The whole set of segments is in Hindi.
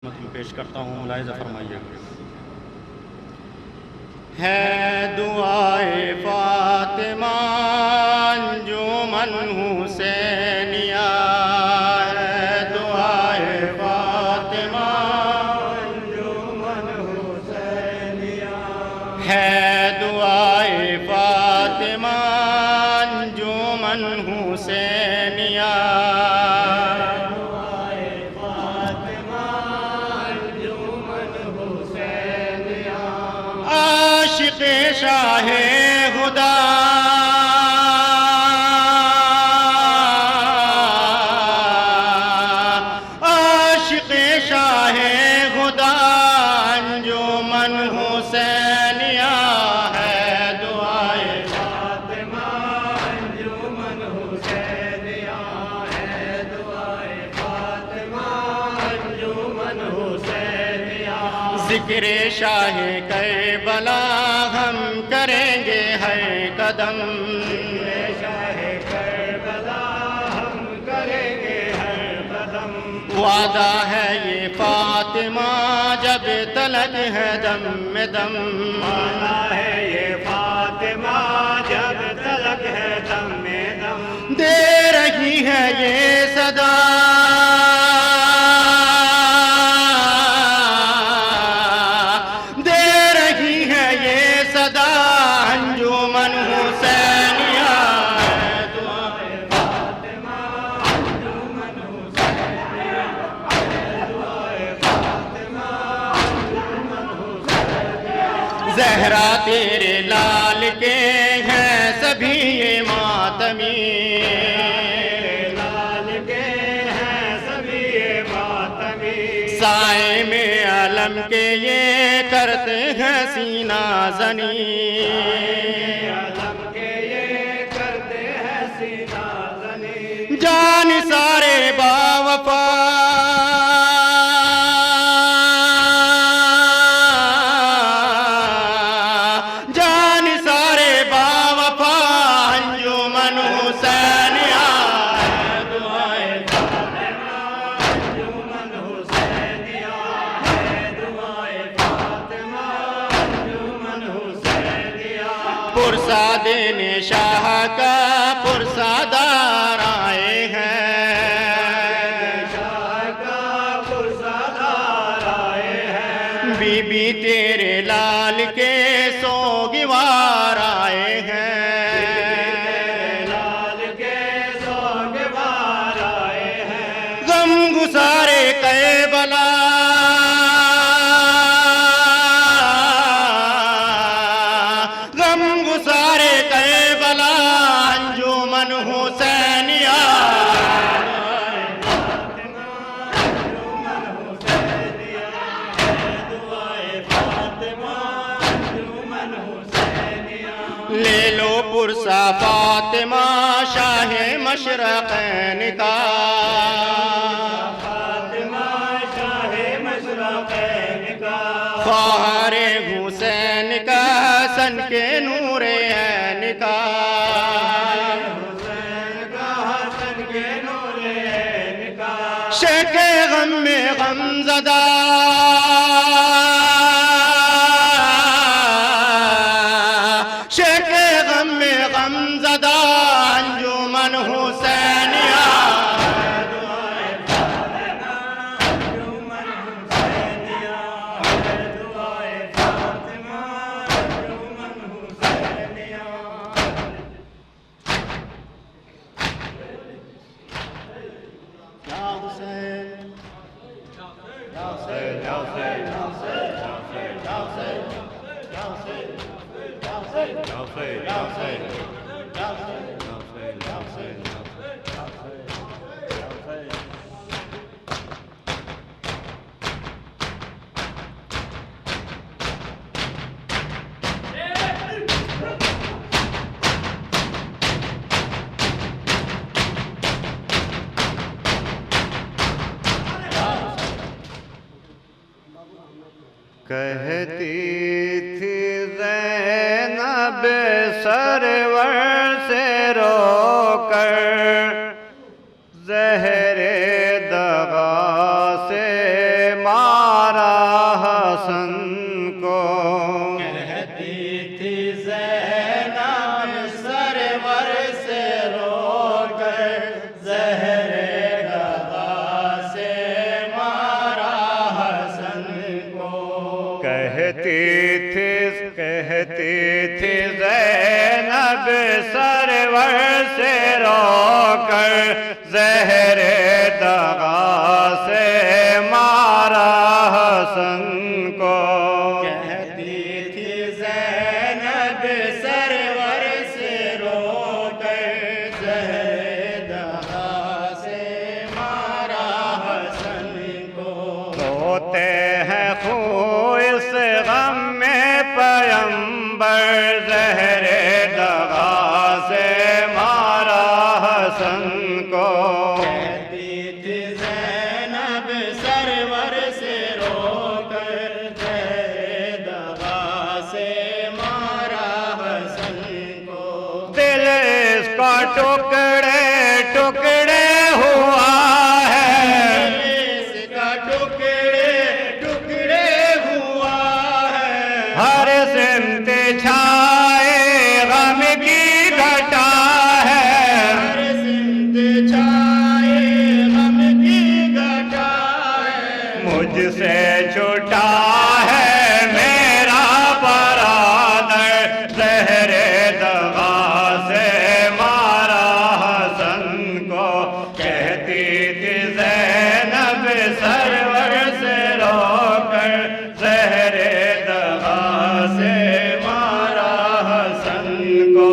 में पेश करता हूँ, मुलाहिज़ा फरमाइए। है दुआए फातिमा अंजुमन हुसैनिया, है दुआए फातिमा अंजुमन हुसैनिया, है दुआए फातिमा अंजुमन हुसैनिया, आशिक़े शाहे खुदा आशिक़े शाहे खुदा अंजुमन हुसैनिया, है दुआए फातिमा अंजुमन हुसैनिया, है दुआए फातिमा अंजुमन हुसैनिया। ज़िक्र शाहे करबला हम करेंगे हर कदम, शाहे करबला हम करेंगे हर कदम। वादा है ये फातिमा जब तलक है दम में दम, वादा है ये फातिमा जब तलक है दम में दम। दे रही है ये सदा अंजुमन हुसैनिया, है दुआए फातिमा अंजुमन हुसैनिया, है दुआए फातिमा अंजुमन हुसैनिया। ज़हरा तेरे लाल के हैं सभी ये मातमी, लाल के हैं सभी ये मातमी। साए में आलम के ये करते हैं सीना ज़नी, आलम के ये करते हैं सीना ज़नी। जान सारे बावफा जान सारे बावफा अंजुमन हुसैनिया, है दुआए फातिमा अंजुमन हुसैनिया, है दुआए फातिमा अंजुमन हुसैनिया। पुरसा देने शाह का पुरसादार आए हैं, शाह का पुरसादार आए हैं। बीबी तेरे लाल के सोगवार आए हैं, लाल के सोगवार आए हैं। गम गुसारे करबला गम गुसारे करबला अंजुमन हुसैनिया, अंजुमन हुसैनिया, है दुआए फातिमा अंजुमन हुसैनिया। ले लो पुरसा फातिमा शाहे मशरक़ैन का, फातिमा शाहे मशरक़ैन का। ख्वाहारे हुसैन का सन के नूरे ऐन का, हुसैन का सन के नूरे ऐन का। शेखे गम में गमज़दा शेखे गम में गमज़दा अंजुमन हुसैनिया, है दुआए फातिमा अंजुमन हुसैनिया, है दुआए फातिमा अंजुमन हुसैनिया। या हुसैन या हुसैन या हुसैन या हुसैन या हुसैन या हुसैन या हुसैन या हुसैन या हुसैन या हुसैन या हुसैन या हुसैन। कहती थी ज़ैनब सरवर से रोकर, ज़हरे दगा से माँ हसन को। कहती थी ज़ैनब सरवर से रोकर ज़हरे गदा से मारा हसन को। कहती थी ज़ैनब सरवर से रोकर ज़हरे दगा से मारा हसन को। कहती थी ज़ैनब सरवर से रोकर ज़हरे दगा से मारा हसन को। रोते हैं खून इस गम में पैगंबर ज़हरे दगा से मारा हसन को। कहती थी ज़ैनब सरवर से रोकर ज़हरे दगा से मारा हसन को। दिल इसका टुकड़े टुकड़े हुआ है, इसका टुकड़े टुकड़े हुआ है। हर सिमत छाए गम की घटा है, हर सिमत छाए गम की घटा है। मुझसे छुटा है मेरा बरादर ज़हरे दगा से मारा हसन को। कहती थी ज़ैनब सरवर से रोकर ज़हरे दगा से मारा हसन को।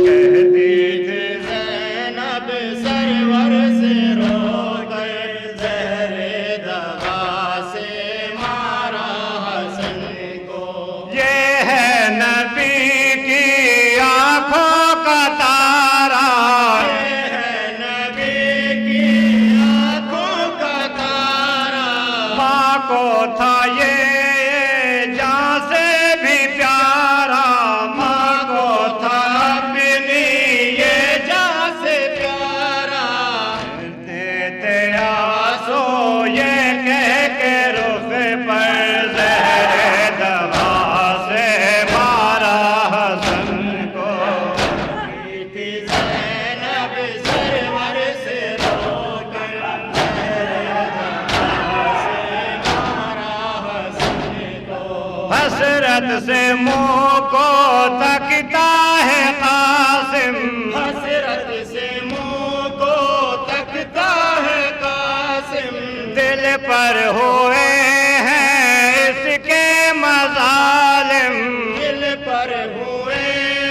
कहती थी ज़ैनब सरवर से रोकर ज़हरे दगा से मारा हसन को। ये है नबी की आंखों का तारा, ये है नबी की आँखों का तारा। माँ को था ये जान से भी प्यारा, माँ को था अपनी ये जान से प्यारा। देते आंसू ये कह के रुख पर ज़हरे दगा से मारा हसन को। थी ज़ैनब सरवर से रोकर ज़हरे दगा से मारा हसन को। हसरत से मुँह को तकता है कासिम, हसरत से मुँह को तकता है कासिम। दिल पर हुए हैं इसके मज़ालिम, दिल पर हुए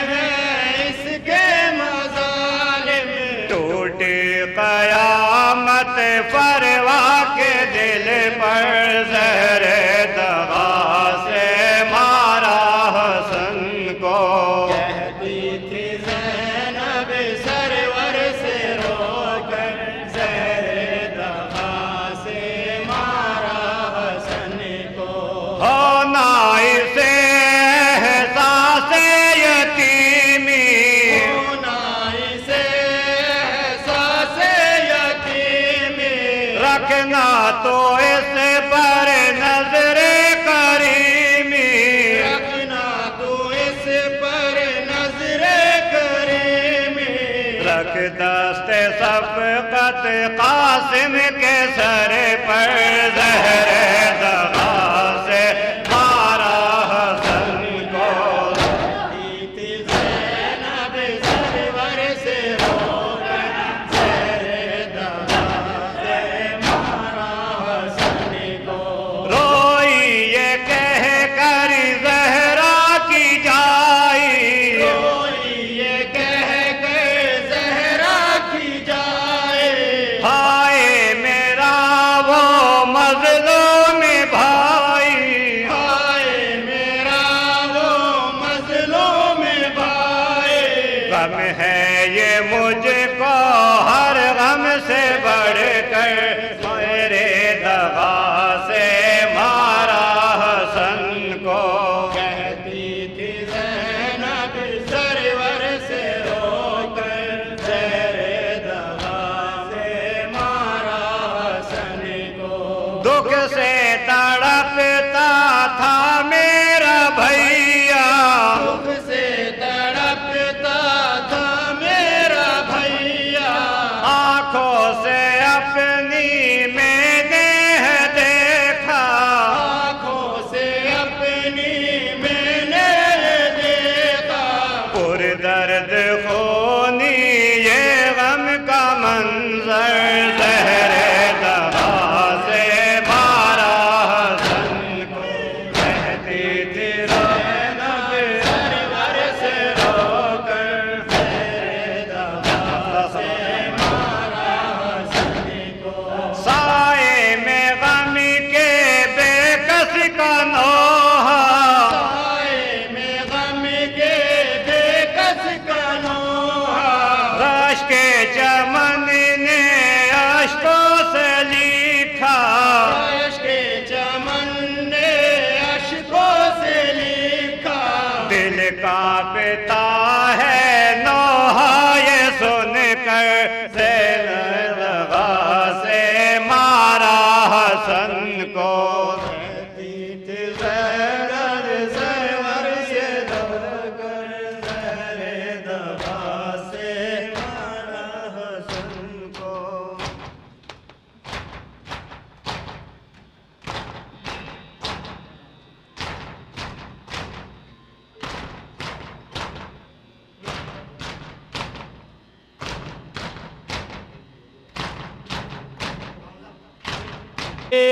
हैं इसके मज़ालिम। टूटी क़यामत परवा के दिल पर ज़हरे दगा से मारा हसन को। कहती थी ज़ैनब सरवर से रोकर ज़हरे दगा से मारा हसन को। होना इसे एहसास यतीमी, होना इसे एहसास यतीमी। रखना तो इस पर नजरे करीमी, रखना तो इस पर नजरे करीमी। रख दस्ते शफ़क़त कासिम के सर पर ज़हरे दगा से मारा हसन को। कहती थी ज़ैनब सरवर से रोकर ज़हरे दगा से मारा हसन को। रोई ये कह कर ज़हरा की जाई, कोई ये कह कर ज़हरा की जाए। हाय मेरा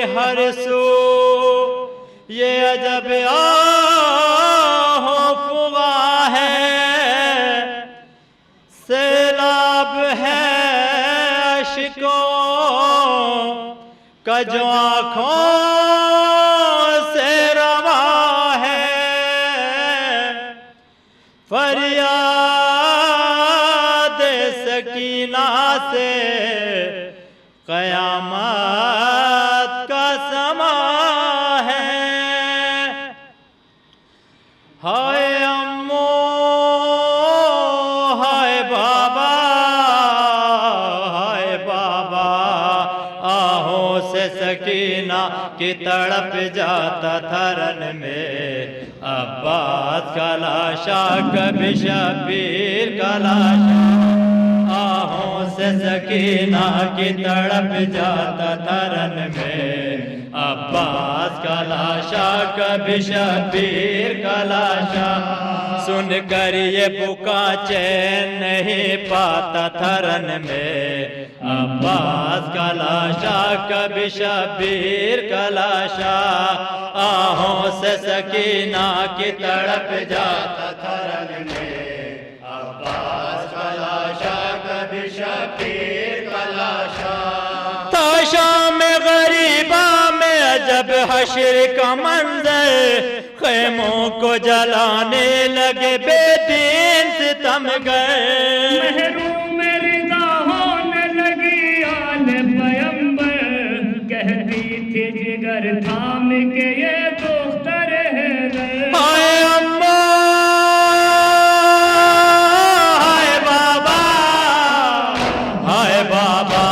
हर सू ये अजब आहो फुआ है, सैलाब है अश्कों का जो आँखों से रवा है, फरियाद सकीना से क़यामत का समा है। हाय अम्मो हाय बाबा, हाय बाबा, आहों से सकीना की तड़प जाता थरन में, अब्बास का लाशा कभी शबीर का लाशा, आहों से सकीना की तड़प जाता थरन में, अब्बास का लाशा कभी शबीर का लाशा, सुन कर ये पुका चैन नहीं पाता थरन में, अब्बास का लाशा कभी शबीर का लाशा, आहों से सकीना की तड़प जाता थरन में, अब्बास का लाशा कभी शबीर का लाशा। ताशा में गरीबा में अजब हश्र का मंजर, खैमों को जलाने लगे बेदीन सितमगर, महरूम रिज़ा होने लगी आले पैगंबर, कहती थी जिगर थाम के ये दुख्तर है गर। हाय अम्मा हाय बाबा, हाय बाबा,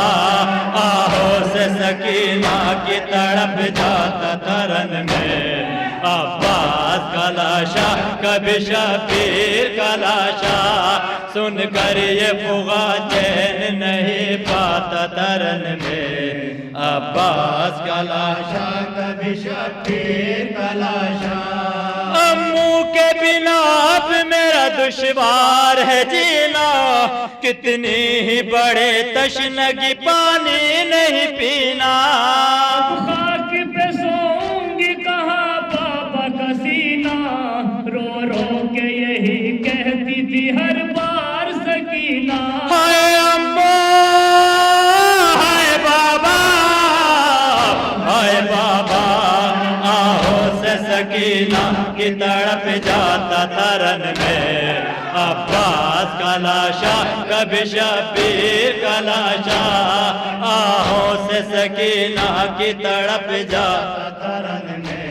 आहों से सकीना की तड़प जाता थरन में, अब्बास का लाशा कभी शबीर का लाशा, सुन कर ये फुगा चैन नहीं पाता थरन में, अब्बास का लाशा कभी शबीर का लाशा। अम्मू के बिना अब मेरा दुश्वार है जीना, कितनी ही बड़े तशनगी पानी नहीं पीना, खाक पे सोऊंगी कहा बाबा का सीना, रो रो के यही कहती थी हर बार सकीना। हाय अम्मा हाय बाबा, हाय बाबा, आहों से सकीना की तड़प जाता थरन में, अब्बास का लाशा कभी शबीर का लाशा, आहों से सकीना की तड़प जाता थरन में,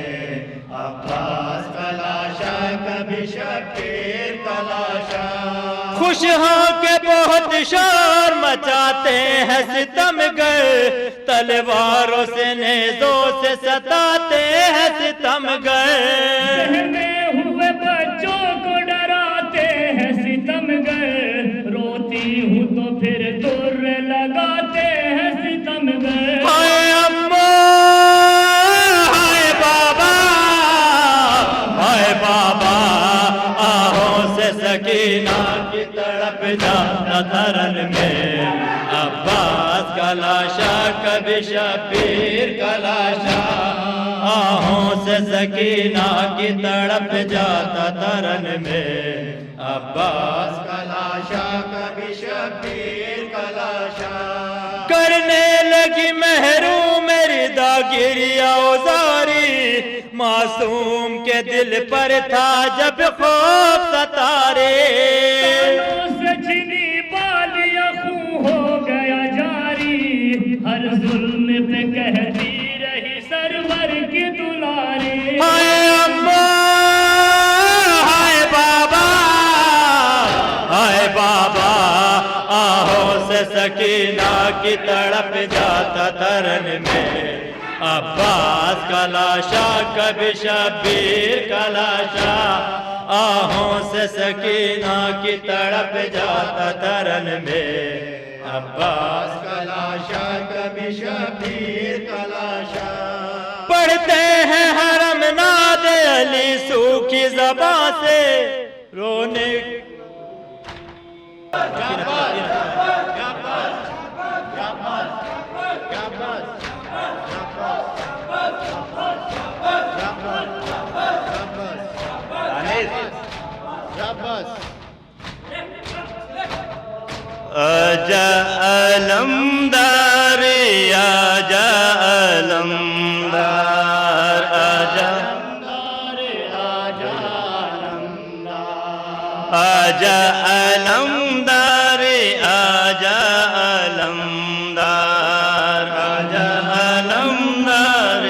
अब्बास का लाशा कभी शबीर का लाशा। खुश हो के बहुत शोर मचाते हैं सितमगर, तलवारों से नेज़ों से सताते हैं सितमगर, सहमे हुए बच्चों को डराते हैं सितमगर, रोती हूँ तो फिर तुर लगाते हैं सितमगर। हाय अम्मा हाय बाबा, हाय बाबा, आहों से सकीना की तड़प जाता थरन में, अब्बास का लाशा कभी शबीर का लाशा, आहों से सकीना की तड़प जाता थरन में, अब्बास का लाशा कभी शबीर का लाशा। करने लगी महरूम मेरी दागिरी औजारी, मासूम के दिल पर था जब खौफ सतारे, कानों से छिनी बालियां खूं हो गया जारी, हर जुल्म पे कहती रही सरवर की दुलारी। हाय अम्मा हाय बाबा, हाय बाबा, आहों से सकीना की तड़प जाता थरन में, अब्बास का लाशा कभी शब्बीर का लाशा, आहों से सकीना की तड़प जाता तरन में। अब्बास का लाशा कभी शब्बीर का लाशा। पढ़ते हैं हरम नाद अली सूखी ज़बां से, रोने आजा अलमदार, आजा अलमदार, आजा आजा अलमदार, आजा अलमदार, आजा अलमदार,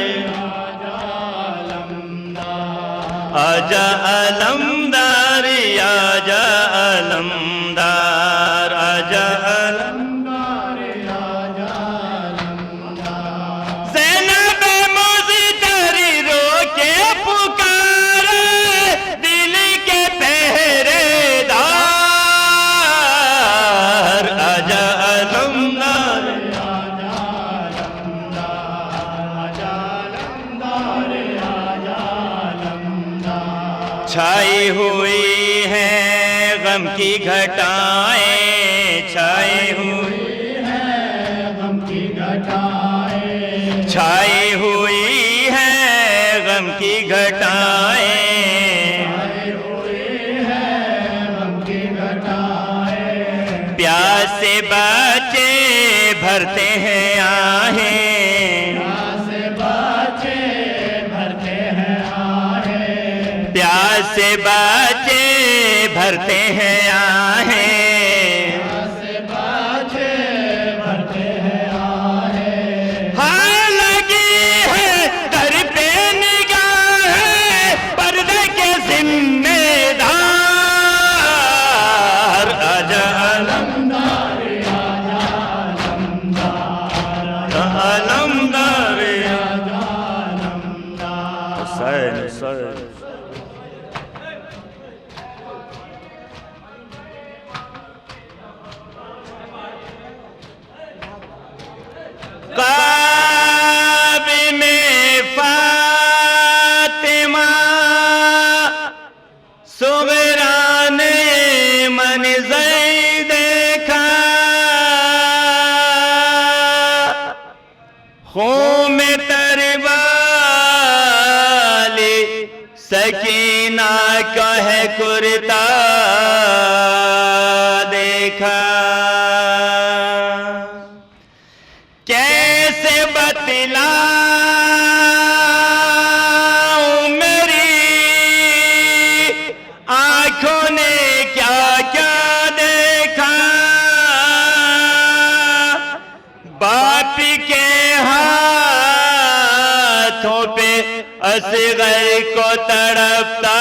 आजा अलमदार, आजा अलमदार, आजा अलमदार, आजा अलमदार। ज़ैनब मुज़्तरी रो के पुकारे दिल के पहरेदार, आजा अलमदार, आजा अलमदार, आजा अलमदार, आजा अलमदार। छाई हुई है गम की घटाएं, छाई हुई है गम की घटाएं, छाई हुई है गम की घटाएं, छाई हुई है गम की घटाएं। प्यास से बच्चे भरते हैं आहें, प्यास से बच्चे भरते हैं आहें, प्यास से बच्चे भरते हैं आहें, प्यास से बच्चे भरते हैं आहें। हाँ लगी है दर पे निगाह पर्दे के जिम्मेदार, आजा अलमदार, आजा अलमदार, आजा अलमदार, आजा अलमदार। हुसैन हुसैन काबे में फातिमा सुगरा ने मंज़र देखा, खून में तरवाली सकीना का है कुर्ता देखा। कैसे बतलाऊं मेरी आंखों ने क्या क्या देखा, बाप के हाथों पे असगर को तड़पता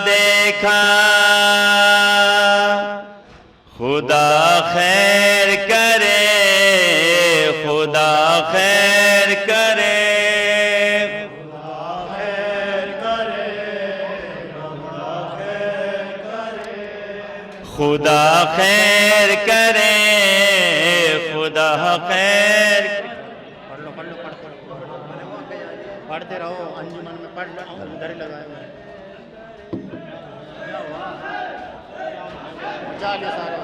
देखा। खुदा खैर करे, खुदा खैर करे, खुदा खैर करे, खुदा खैर करे, खुदा खैर करे, खुदा खैर। पढ़ते रहो, अंजुमन में पढ़ उधर ही लगाए हुए हैं। जा के सारे